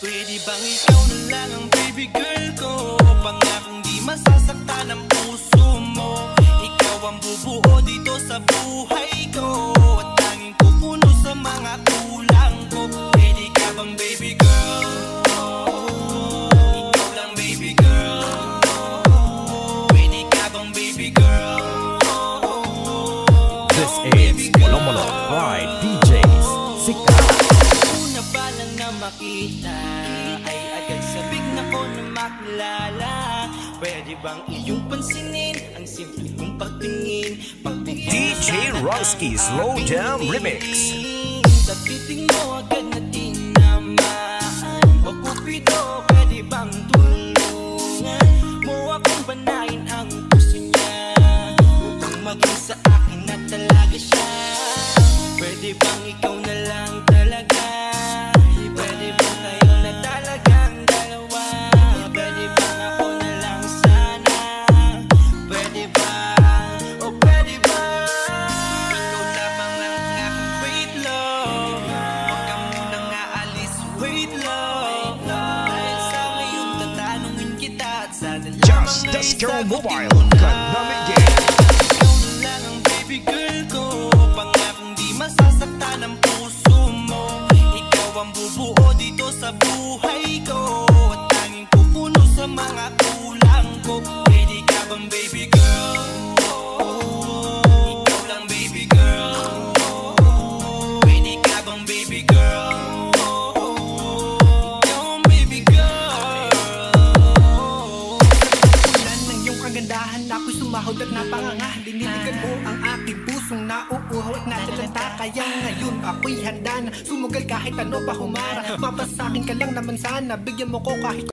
Pwede bang ikaw na lang ang baby girl ko? Pangakong di masasaktan ang puso mo. Ikaw ang bubuo dito sa buhay ko, at tanging pupuno sa mga kulang ko. Pwede ka bang baby girl? Ikaw lang baby girl. Pwede ka bang baby girl? This is Molomolo by DJs Sika. Una pa lang na makita ay agad sabik na ko na makilala. Pwede bang iyong pansinin ang simple kong pagtingin? DJ Roski Slow Jam Remix. Sa titing mo agad na tinamaan. O Cupido, pwede bang tulungan mo akong banayin ang gusto niya, upang maging sa akin na talaga siya? Pwede bang ikaw na lang talaga? Pwede bang kayo na talagang dalawa? Pwede bang ako na lang sana? Pwede ba? O pwede ba? Ikaw lamang ang aking wait love. Huwag ka munang aalis, wait love. Dahil sa ngayon tatanungin kita, at sana Just lamang the ay Skill sagutin Mobile mo na. Kanamigay. Ikaw na lang ang baby girl ko, pangakong di masasaktan ang puso mo. Ikaw ang bubuo dito sa buhay ko, at tanging pupuno sa mga kulang ko. Pwede ka bang baby girl? Ikaw lang baby girl. Pwede ka bang baby girl? Ikaw ang baby girl. Ulan ng iyong kagandahan, ako'y sumahod at napanganga. Diniligan mo ang aking pusong nauuhaw at natalanta. Kaya ngayon ako'y handa na sumugal kahit ano pa humara. Mapasakin ka lang naman sana, bigyan mo ko kahit